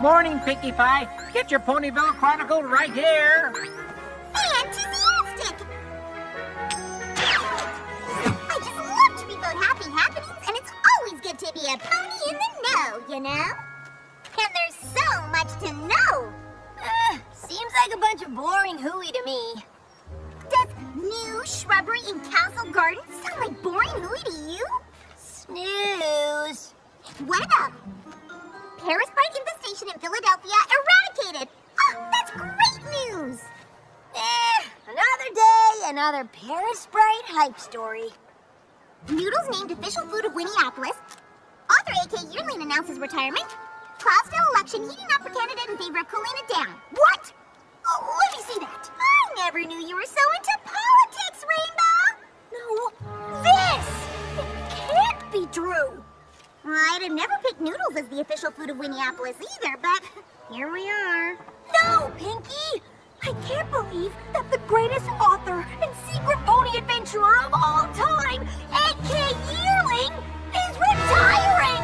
Morning, Pinkie Pie. Get your Ponyville Chronicle right here. Fantastic! I just love to remote happy happenings, and it's always good to be a pony in the know, you know? And there's so much to know. Seems like a bunch of boring hooey to me. Does new shrubbery in Castle Garden sound like boring hooey to you? Snooze. What about parasite infestation in Philadelphia eradicated? Oh, that's great news! Another day, another Parasprite hype story. Noodles named official food of Winneapolis. Author A.K. Yearling announces retirement. Cloudsdale election heating up for candidate in favor of cooling it down. What? Oh, let me see that. I never knew you were so into politics, Rainbow! No, this! It can't be true. I'd have never picked noodles as the official food of Winneapolis either, but here we are. No, Pinkie! I can't believe that the greatest author and secret pony adventurer of all time, A.K. Yearling, is retiring!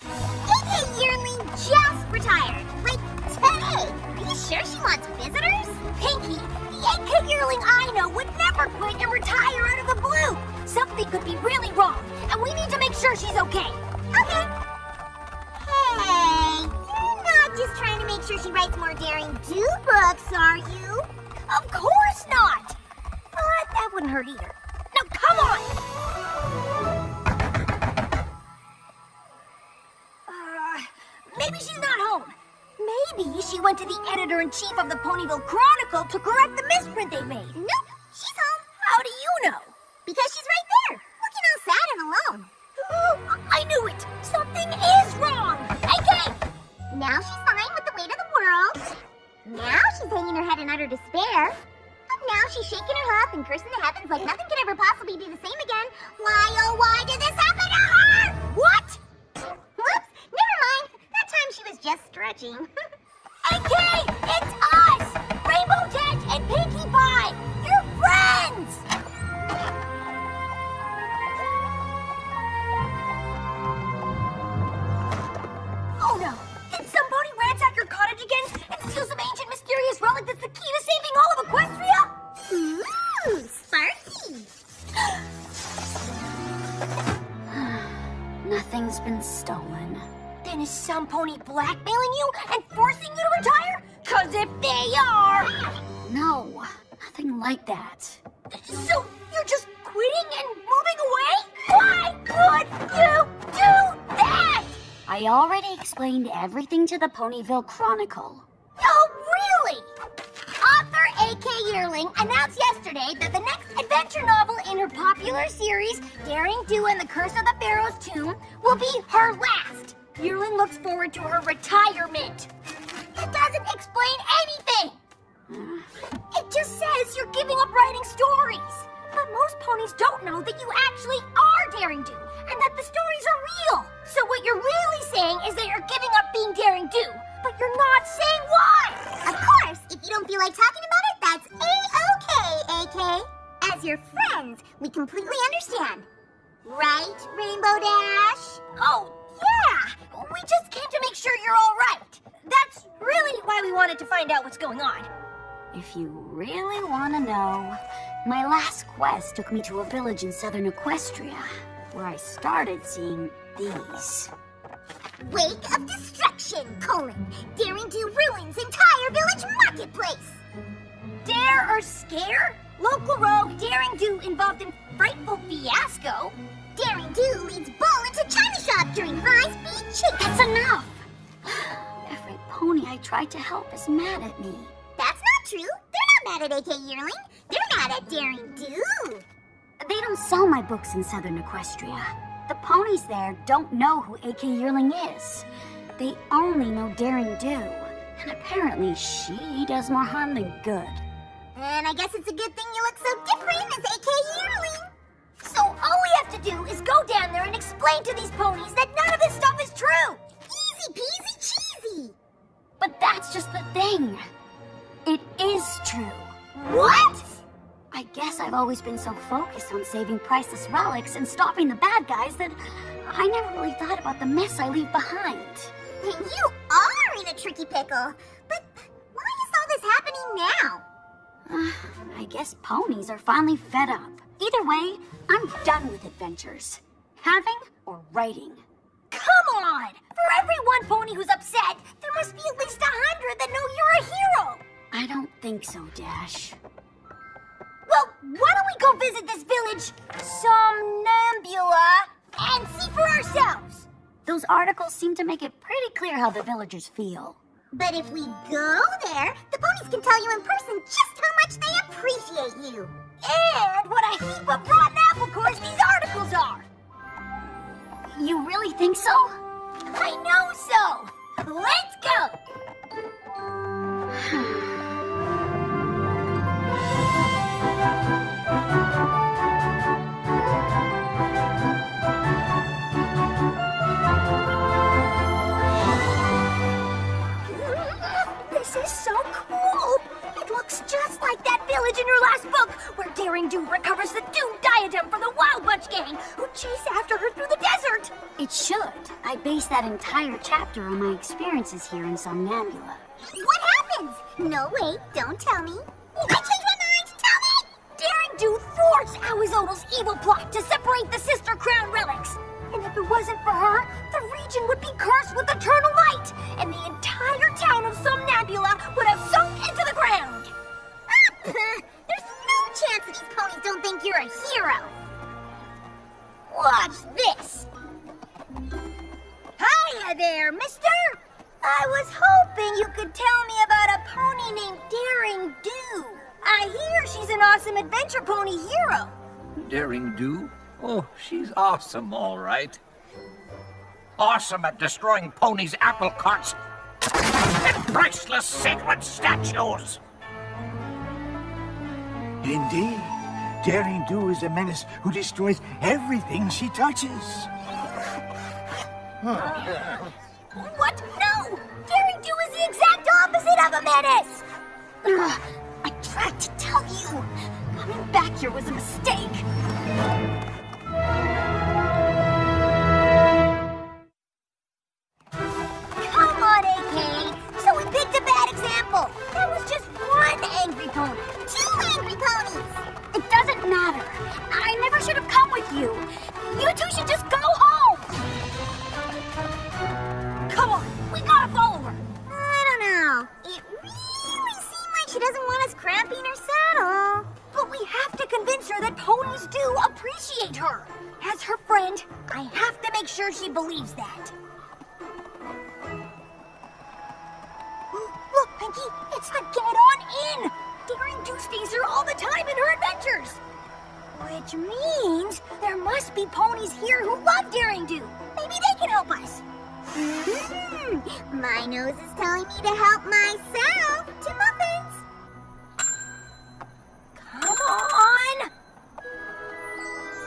A.K. Yearling just retired. Like, today. Are you sure she wants visitors? Pinkie, the A.K. Yearling I know would never quit and retire out of the blue. Something could be really wrong, and we need to make sure she's okay. Okay. Hey, you're not just trying to make sure she writes more Daring Do books, are you? Of course not! But that wouldn't hurt either. Now, come on! Maybe she's not home. Maybe she went to the editor-in-chief of the Ponyville Chronicle to correct the misprint they made. Nope, she's home. How do you know? Because she's right there, looking all sad and alone. Oh, I knew it! Something is wrong! AK! Now she's fine with the weight of the world. Now she's hanging her head in utter despair. And now she's shaking her hoof and cursing the heavens like nothing could ever possibly be the same again. Why, oh why did this happen to her? What? Whoops, never mind. That time she was just stretching. AK! It's us! Rainbow Dash and Pinkie Pie! You're friends! Oh no! Did somebody ransack your cottage again and steal some ancient mysterious relic that's the key to saving all of Equestria? Ooh, sparky! Nothing's been stolen. Then is some pony blackmailing you and forcing you to retire? 'Cause if they are... No, nothing like that. So, you're just quitting and moving away? Why would you do that? I already explained everything to the Ponyville Chronicle. Oh, really? Author A.K. Yearling announced yesterday that the next adventure novel in her popular series, Daring Do and the Curse of the Pharaoh's Tomb, will be her last. Yearling looks forward to her retirement. That doesn't explain anything. It just says you're giving up writing stories. But most ponies don't know that you actually are Daring Do, and that the stories are real. So what you're really saying is that you're giving up being Daring Do, but you're not saying why. Of course, if you don't feel like talking about it, that's A-okay, A.K. As your friends, we completely understand. Right, Rainbow Dash? Oh, yeah. We just came to make sure you're all right. That's really why we wanted to find out what's going on. If you really want to know, my last quest took me to a village in southern Equestria, where I started seeing these. Wake of Destruction, Daring Do ruins entire village marketplace. Dare or scare? Local rogue Daring Do involved in frightful fiasco. Daring Do leads Bull into China shop during high-speed chase. That's enough! Every pony I tried to help is mad at me. That's not true. They're not mad at A.K. Yearling. They're mad at Daring Do. They don't sell my books in southern Equestria. The ponies there don't know who A.K. Yearling is. They only know Daring Do. And apparently she does more harm than good. And I guess it's a good thing you look so different as A.K. Yearling. So all we have to do is go down there and explain to these ponies that none of this stuff is true. Easy peasy cheesy. But that's just the thing. It is true. What? I guess I've always been so focused on saving priceless relics and stopping the bad guys that I never really thought about the mess I leave behind. You are in a tricky pickle. But why is all this happening now? I guess ponies are finally fed up. Either way, I'm done with adventures. Having or writing. Come on! For every one pony who's upset, there must be at least 100 that know you're a hero! I don't think so, Dash. Well, why don't we go visit this village, Somnambula, and see for ourselves? Those articles seem to make it pretty clear how the villagers feel. But if we go there, the ponies can tell you in person just how much they appreciate you. And what a heap of rotten apple cores these articles are! You really think so? I know so! Let's go! This is so cool! It looks just like that village in your last book, where Daring Do recovers the doomed diadem from the Wild Bunch gang, who chase after her through the desert! It should. I based that entire chapter on my experiences here in Somnambula. What happens? No, wait, don't tell me. I changed my mind! Tell me! Daring Do thwarts Awizodal's evil plot to separate the Sister Crown relics. And if it wasn't for her, the region would be cursed with eternal light, and the entire town of Somnambula would have sunk into the ground. There's no chance that these ponies don't think you're a hero. Watch this. Hiya there, mister. I was hoping you could tell me about a pony named Daring Do. I hear she's an awesome adventure pony hero. Daring Do? Oh, she's awesome, all right. Awesome at destroying ponies' apple carts and priceless sacred statues. Indeed. Daring Do is a menace who destroys everything she touches. What? No! Daring Do is the exact opposite of a menace! I tried to tell you. Coming back here was a mistake. Come on, AK. So we picked a bad example. That was just one angry pony. 2 angry ponies. It doesn't matter. I never should have come with you. You two should just go home. Come on, we gotta follow her. I don't know. It really seemed like she doesn't want us cramping her saddle. But we have to convince her that ponies do appreciate her. As her friend, I have to make sure she believes that. Look, Pinky, it's the Get On In! Daring Do stays here all the time in her adventures. Which means there must be ponies here who love Daring Do. Maybe they can help us. My nose is telling me to help myself to muffins. Come on!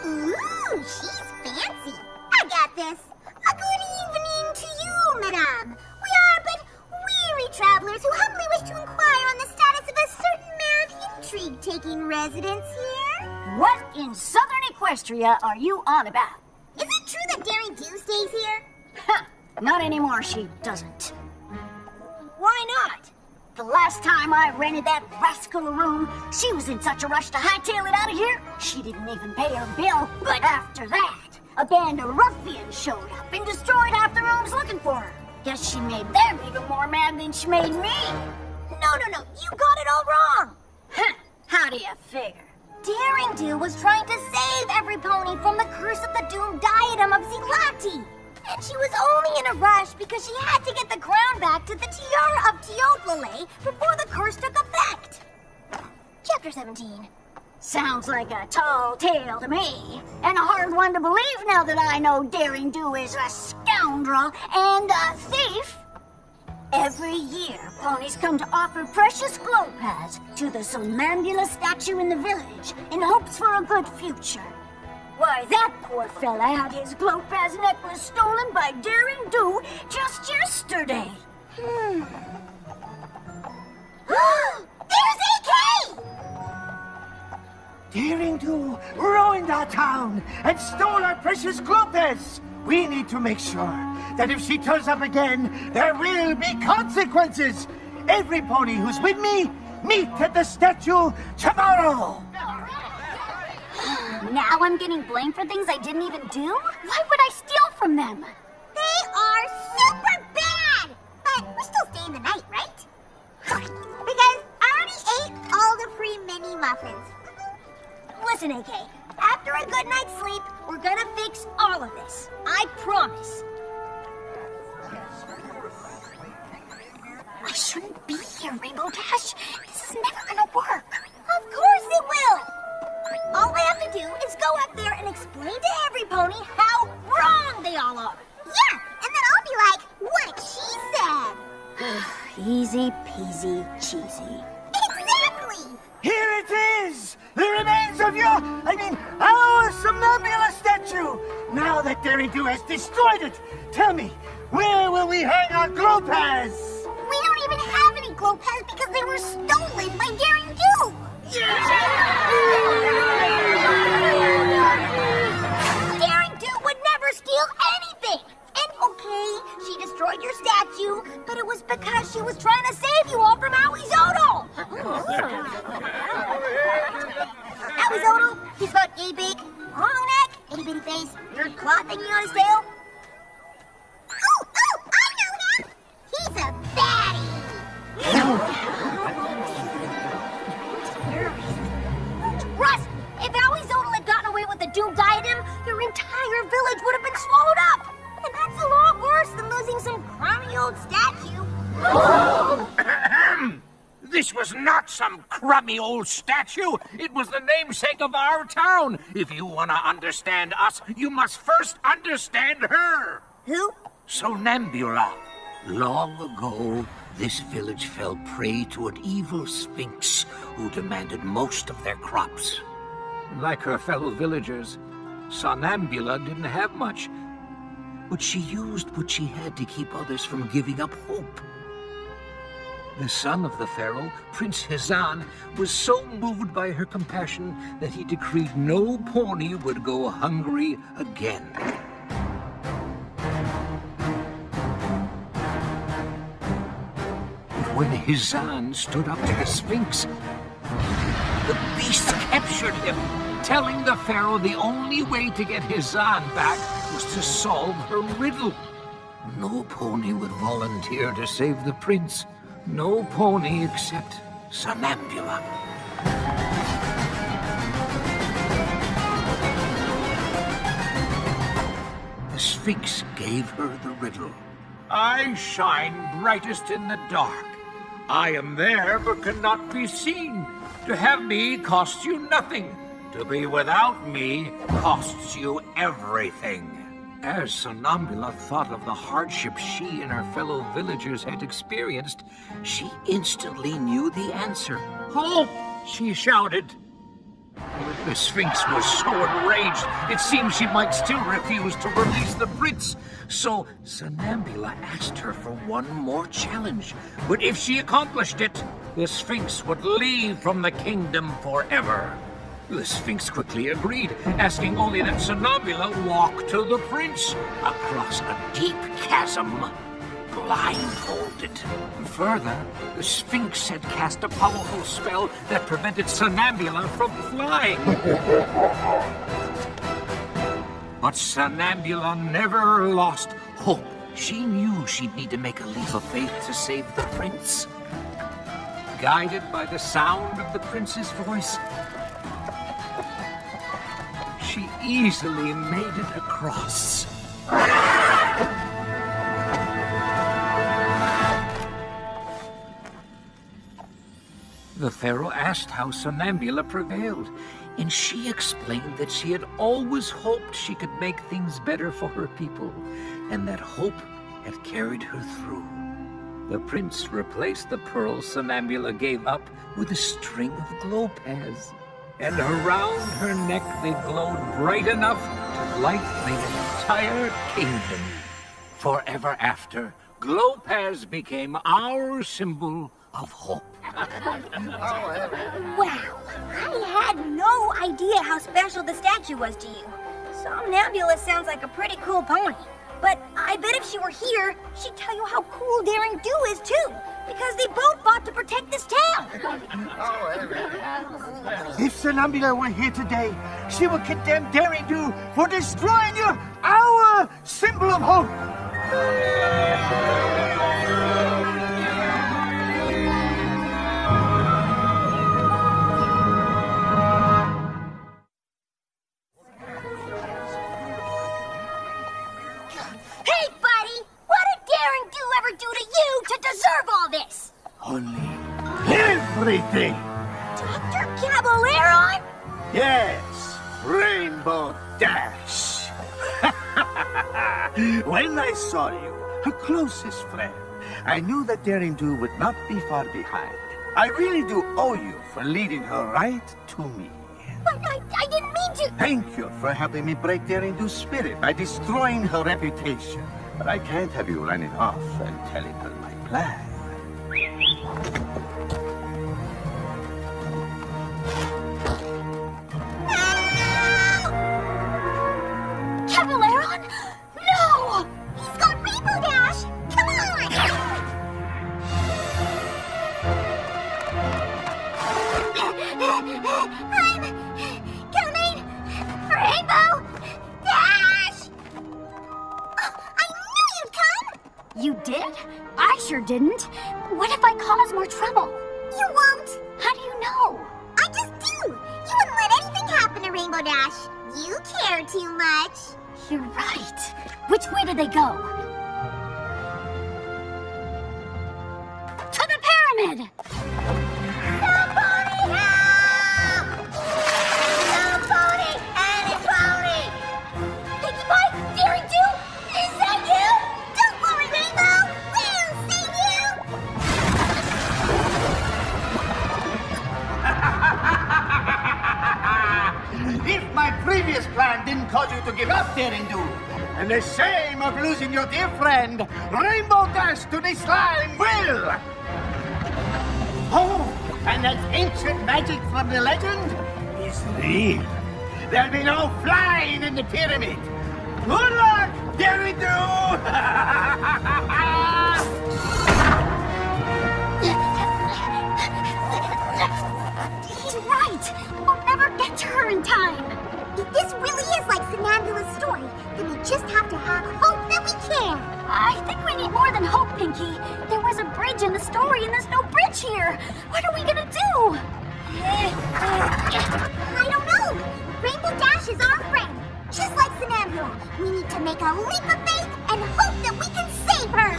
Ooh, she's fancy. I got this. A good evening to you, madame. We are but weary travelers who humbly wish to inquire on the status of a certain mare of intrigue taking residence here. What in Southern Equestria are you on about? Is it true that Daring Do stays here? Huh, not anymore, she doesn't. Why not? The last time I rented that rascal a room, she was in such a rush to hightail it out of here, she didn't even pay her bill. But after that, a band of ruffians showed up and destroyed half the rooms looking for her. Guess she made them even more mad than she made me. No, you got it all wrong. Huh, how do you figure? Daring Do was trying to save every pony from the curse of the doomed diadem of Zilati. And she was only in a rush because she had to get the crown back to the tiara of Teotlale before the curse took effect. Chapter 17. Sounds like a tall tale to me, and a hard one to believe now that I know Daring Do is a scoundrel and a thief. Every year, ponies come to offer precious glow pads to the Somnambula statue in the village in hopes for a good future. Why, that poor fella had his glow pads necklace stolen by Daring Do just yesterday. There's AK! Daring Do ruined our town and stole our precious Glopez. We need to make sure that if she turns up again, there will be consequences. Every pony who's with me, meet at the statue tomorrow. Now I'm getting blamed for things I didn't even do? Why would I steal from them? They are super bad! But we're still staying the night, right? Because I already ate all the free mini muffins. Listen, AK, after a good night's sleep, we're gonna fix all of this. I promise. I shouldn't be here, Rainbow Dash. This is never gonna work. Of course it will! All I have to do is go up there and explain to every pony how wrong they all are. Yeah, and then I'll be like, what she said. Easy peasy cheesy. Exactly! Here it is! The remains of our Somnambula statue! Now that Daring Do has destroyed it, tell me, where will we hang our glow pads? We don't even have any glow pads because they were stolen by Daring Do! Daring Do would never steal anything! And okay, she destroyed your statue, but it was because she was trying to save you all from Aoizotl! Aoizotl, he's about yay big, long neck, itty bitty face, weird claw thingy on his tail. Oh, I know him! He's a baddie! Russ, if Aoizotl had gotten away with the Doom Diadem, your entire village would have been swallowed up! And that's a lot worse than losing some crummy old statue. This was not some crummy old statue. It was the namesake of our town. If you want to understand us, you must first understand her. Who? Somnambula. Long ago, this village fell prey to an evil sphinx who demanded most of their crops. Like her fellow villagers, Somnambula didn't have much, but she used what she had to keep others from giving up hope. The son of the pharaoh, Prince Hizan, was so moved by her compassion that he decreed no pony would go hungry again. When Hizan stood up to the Sphinx, the beast captured him, telling the pharaoh the only way to get Hizan back was to solve her riddle. No pony would volunteer to save the prince. No pony except Somnambula. The Sphinx gave her the riddle. I shine brightest in the dark. I am there but cannot be seen. To have me costs you nothing. To be without me costs you everything. As Somnambula thought of the hardship she and her fellow villagers had experienced, she instantly knew the answer. Hope! She shouted. The Sphinx was so enraged, it seemed she might still refuse to release the prince. So Somnambula asked her for one more challenge. But if she accomplished it, the Sphinx would leave from the kingdom forever. The Sphinx quickly agreed, asking only that Somnambula walk to the prince across a deep chasm, blindfolded. Further, the Sphinx had cast a powerful spell that prevented Somnambula from flying. But Somnambula never lost hope. She knew she'd need to make a leap of faith to save the prince. Guided by the sound of the prince's voice, she easily made it across. The pharaoh asked how Somnambula prevailed, and she explained that she had always hoped she could make things better for her people, and that hope had carried her through. The prince replaced the pearls Somnambula gave up with a string of glow pads, and around her neck they glowed bright enough to light the entire kingdom. Forever after, glow pads became our symbol of hope. Wow, I had no idea how special the statue was to you. Somnambulist sounds like a pretty cool pony. But I bet if she were here, she'd tell you how cool Daring Do is too. Because they both fought to protect this town. If Somnambula were here today, she would condemn Daring Do for destroying our symbol of hope. Hey, buddy! What did Daring Do ever do to you to deserve all this? Only everything. Dr. Caballeron? Yes, Rainbow Dash. When I saw you, her closest friend, I knew that Daring Do would not be far behind. I really do owe you for leading her right to me. But I didn't mean to... Thank you for helping me break Daring Do's spirit by destroying her reputation. But I can't have you running off and telling her my plan. Caballeron? No! He's got Rainbow Dash! Come on! I'm coming! Rainbow Dash! Oh, I knew you'd come! You did? I sure didn't. What if I cause more trouble? You won't! How do you know? I just do! You wouldn't let anything happen to Rainbow Dash. You care too much. You're right. Which way did they go? To the pyramid! Somebody help! Somebody, any pony! Pinkie Pie? Daring Do? Is that you? Don't worry, Rainbow! We'll save you! If my previous plan didn't cause you to give up, Daring Do, and the shame of losing your dear friend, Rainbow Dash to the slime will! Oh, and that ancient magic from the legend is real. There'll be no flying in the pyramid. Good luck, Daring Do! He's right. We'll never get to her in time. If this really is like Somnambula's story, then we just have to have hope that we can. I think we need more than hope, Pinkie. There was a bridge in the story, and there's no bridge here. What are we gonna do? I don't know. Rainbow Dash is our friend. Just like Somnambula, we need to make a leap of faith and hope that we can save her.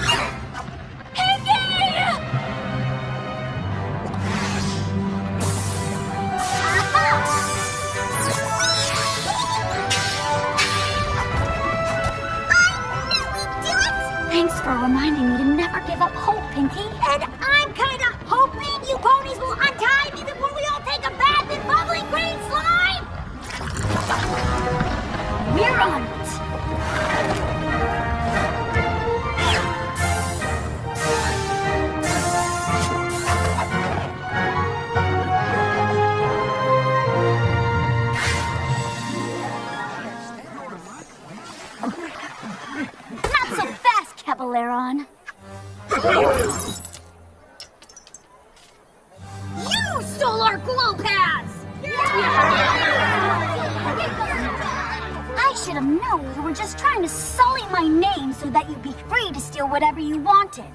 Thanks for reminding me to never give up hope, Pinkie. And I'm kind of hoping you ponies will untie me before we all take a bath in bubbling green slime. We're on it. Not so fast, Caballeron. You stole our glow pads! I should have known you were just trying to sully my name so that you'd be free to steal whatever you wanted.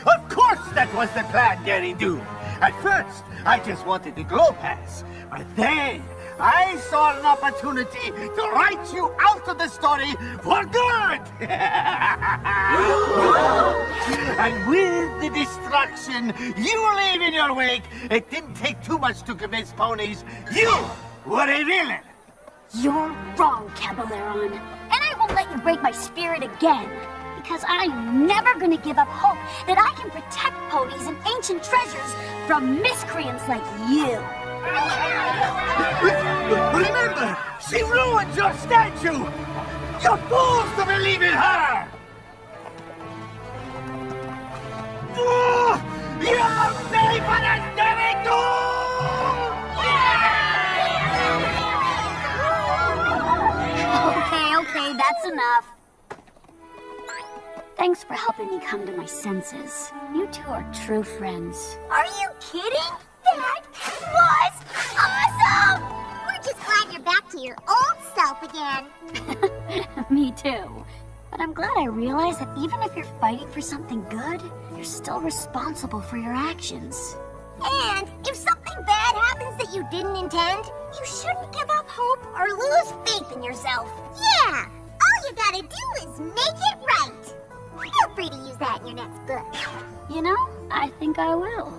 Of course that was the plan, Daring Do. At first, I just wanted the glow pass. But then, I saw an opportunity to write you out of the story for good! And with the destruction you leave in your wake, it didn't take too much to convince ponies you were a villain. You're wrong, Caballeron. And I won't let you break my spirit again. Because I'm never gonna give up hope that I can protect ponies and ancient treasures from miscreants like you. Remember, she ruined your statue! You're fools to believe in her! You're safer than Daring Do! Oh, Thanks for helping me come to my senses. You two are true friends. Are you kidding? That was awesome! We're just glad you're back to your old self again. Me too. But I'm glad I realized that even if you're fighting for something good, you're still responsible for your actions. And if something bad happens that you didn't intend, you shouldn't give up hope or lose faith in yourself. Yeah, all you gotta do is make it right. Feel free to use that in your next book. You know, I think I will.